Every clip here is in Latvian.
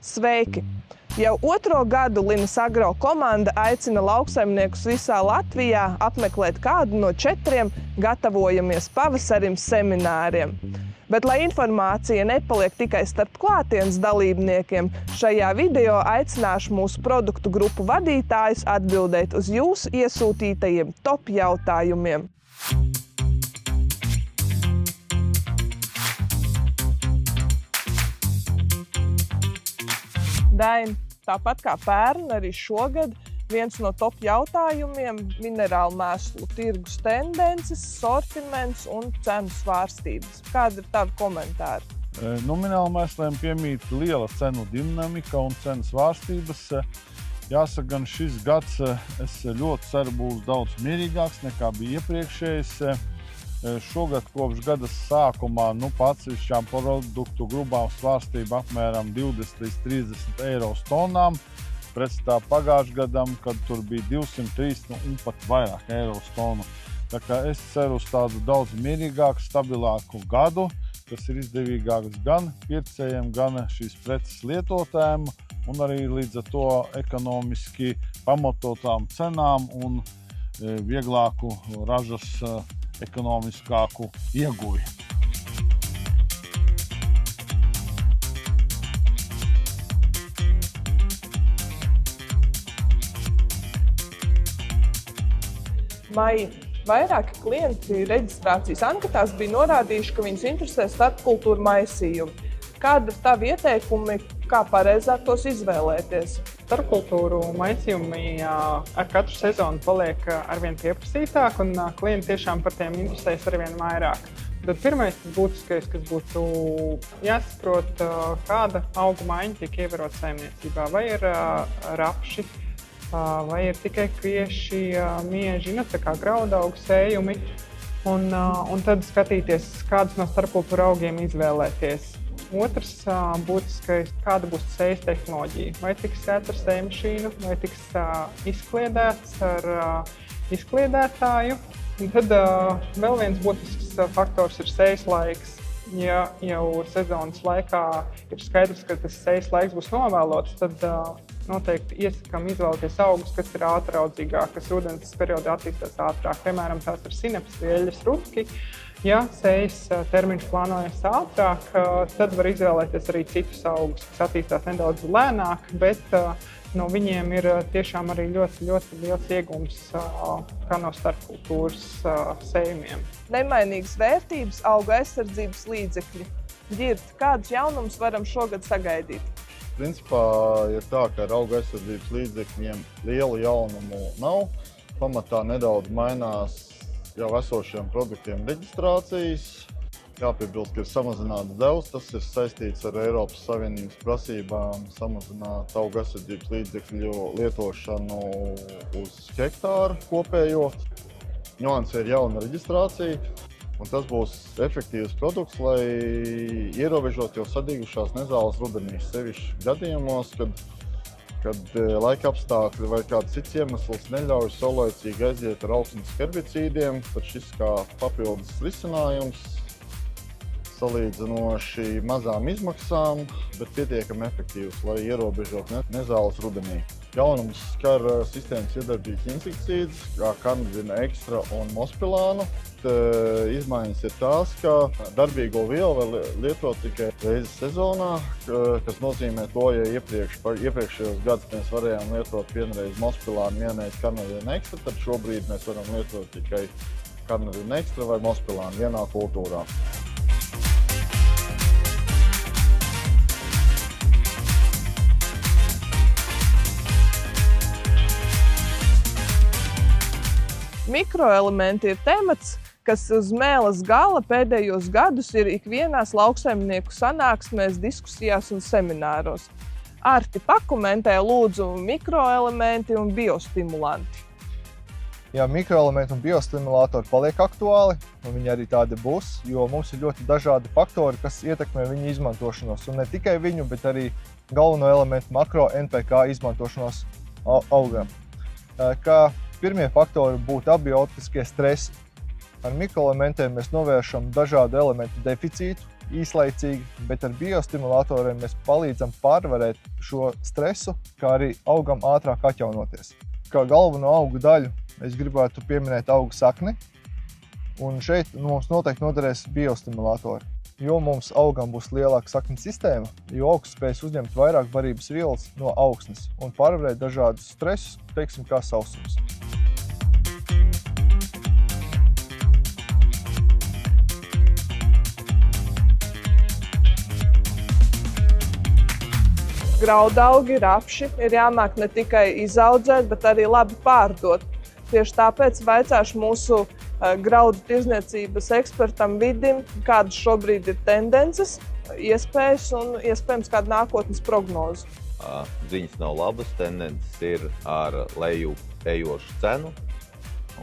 Sveiki! Jau otro gadu Linas Agro komanda aicina lauksaimniekus visā Latvijā apmeklēt kādu no 4 gatavojamies pavasarim semināriem. Bet, lai informācija nepaliek tikai starp klātienes dalībniekiem, šajā video aicināšu mūsu produktu grupu vadītājus atbildēt uz jūsu iesūtītajiem top jautājumiem. Daini, tāpat kā pērn, arī šogad viens no top jautājumiem – minerālu mēslu tirgus tendences, sortiments un cenu svārstības. Kādi ir tavi komentāri? Minerālu mēsliem piemīt liela cenu dinamika un cenu svārstības. Jāsaka, gan šis gads es ļoti ceru būs daudz mierīgāks nekā bija iepriekšējais. Šogad kopš gada sākumā atsevišķām produktu grupām svārstība apmēram 20 līdz 30 eiro uz tonām. Pretstā pagājušajam gadam, kad tur bija 203 un pat vairāk eiro uz tonu. Tā kā es ceru uz tādu daudz mierīgāku, stabilāku gadu, kas ir izdevīgāks gan pircējiem, gan šīs preces lietotājiem, un arī līdz ar to ekonomiski pamatotām cenām un vieglāku ražas ekonomiskāku ieguvi. Maija, vairāki klienti reģistrācijas anketās bija norādījuši, ka viņus interesē starpkultūru maisījumi. Kādi ir tavi ieteikumi, kā pareizāk tos izvēlēties? Starpkultūru maisījumi ar katru sezonu paliek arvien pieprasītāk, un klienti tiešām par tiem interesēs arvien vairāk. Tad pirmais būtiskais, kas būtu jāsaprot, kāda augu maiņa tiek ievērota saimniecībā. Vai ir rapši, vai ir tikai kvieši, mieži, tā kā graudaugu sējumi, un tad skatīties, kādus no starpkultūru augiem izvēlēties. Otrs būtiskais, kāda būs sējas tehnoloģija. Vai tiks sēta ar sējmašīnu, vai tiks izkliedēts ar izkliedētāju. Un tad vēl viens būtisks faktors ir sējas laiks. Ja jau sezonas laikā ir skaidrs, ka tas sējas laiks būs novēlots, tad noteikti iesakām izvēlēties augus, kas ir ātraudzīgāk, kas rudens periodā attīstās ātrāk. Piemēram, tās ir sinepes, vieļas, rutki. Ja sējas termiņš plānojas ātrāk, tad var izvēlēties arī citus augus, kas attīstās nedaudz lēnāk, bet no viņiem ir tiešām arī ļoti liels iegums kā no starpkultūras sējumiem. Nemainīgas vērtības auga aizsardzības līdzekļi. Ģirt, kādus jaunumus varam šogad sagaidīt? Principā ir tā, ka ar auga aizsardzības līdzekļiem lielu jaunumu nav. Pamatā nedaudz mainās jau esošiem produktiem reģistrācijas. Jāpiebilst, ka ir samazināts devs, tas ir saistīts ar Eiropas Savienības prasībām samazināt auga aizsardzības līdzekļu lietošanu uz hektāru kopējo. Nuanse ir jauna reģistrācija, un tas būs efektīvs produkts, lai ierobežot jau sadīgušās nezāles rudenī, sevišķi gadījumos, kad laika apstākļi vai kāds cits iemesls neļauj saulaicīgi aiziet ar augsnes herbicīdiem, tad šis kā papildus risinājums salīdzinoši mazām izmaksām, bet pietiekami efektīvs, lai ierobežot nezāles rudenī. Jaunums skar sistēmas iedarbības insekticīdus, kā Carnadina Extra un Mospilānu. Izmaiņas ir tās, ka darbīgo vielu var lietot tikai reizes sezonā, kas nozīmē to, ja iepriekšējos gadus mēs varējām lietot vienreiz Mospilānu, vienreiz Carnadina Extra, tad šobrīd mēs varam lietot tikai Carnadina Extra vai Mospilānu vienā kultūrā. Mikroelementi ir temats, kas uz mēles gala pēdējos gadus ir ikvienās lauksaimnieku sanāksmēs, diskusijās un semināros. Arti, pakomentē lūdzu mikroelementi un biostimulanti. Jā, mikroelementi un biostimulātori paliek aktuāli, un viņi arī tādi būs, jo mums ir ļoti dažādi faktori, kas ietekmē viņu izmantošanos. Un ne tikai viņu, bet arī galveno elementu makro NPK izmantošanos augam. Kā pirmie faktori būtu abiotiskie stresi. Ar mikroelementiem mēs novēršam dažādu elementu deficītu, īslaicīgi, bet ar biostimulatoriem mēs palīdzam pārvarēt šo stresu, kā arī augam ātrāk atjaunoties. Kā galveno augu daļu es gribētu pieminēt augu sakni, un šeit mums noteikti noderēs biostimulatori, jo mums augam būs lielāka sakņu sistēma, jo augs spēs uzņemt vairāk barības vielas no augsnes un pārvarēt dažādus stresus, teiksim, kā sausums. Graudaugi, rapši ir jāmāk ne tikai izaudzēt, bet arī labi pārdot. Tieši tāpēc vaicāšu mūsu graudu tirdzniecības ekspertam Vidim, kādas šobrīd ir tendences, iespējas un iespējams kāda nākotnes prognoze. Ziņas nav labas, tendences ir ar leju ejošu cenu.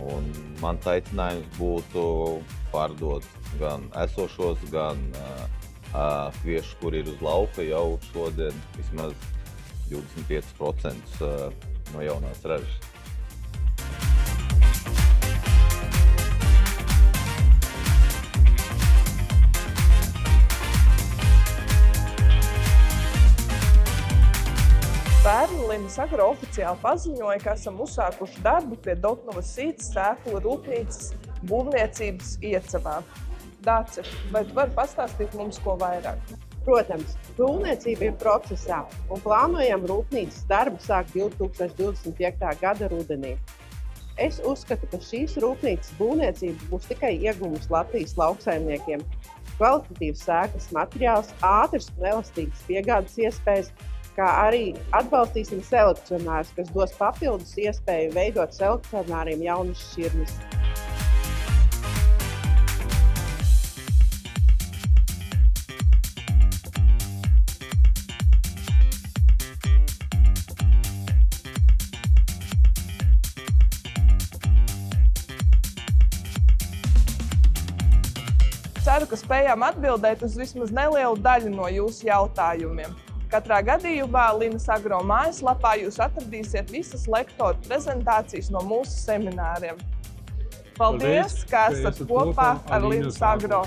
Un mans aicinājums būtu pārdot gan esošos, gan kviešus, kur ir uz lauka jau šodien vismaz 25% no jaunās ražas. Pērn Linas Agro oficiāli paziņoja, ka esam uzsākuši darbu pie Doknavas sītas sēklu rūpnīcas būvniecības Iecavā. Dāce, vai tu vari pastāstīt mums ko vairāk? Protams, būvniecība ir procesā un plānojam rūpnīcas darbu sākt 2025. gada rudenī. Es uzskatu, ka šīs rūpnīcas būvniecība būs tikai ieguvums Latvijas lauksaimniekiem. Kvalitatīvs sēklas materiāls, ātrs un elastīgs piegādes iespējas, kā arī atbalstīsim selekcionārus, kas dos papildus iespēju veidot selekcionāriem jaunas šķirnes. Ceru, ka spējām atbildēt uz vismaz nelielu daļu no jūsu jautājumiem. Katrā gadījumā Linas Agro mājaslapā jūs atradīsiet visas lektoru prezentācijas no mūsu semināriem. Paldies, ka esat kopā ar Linas Agro!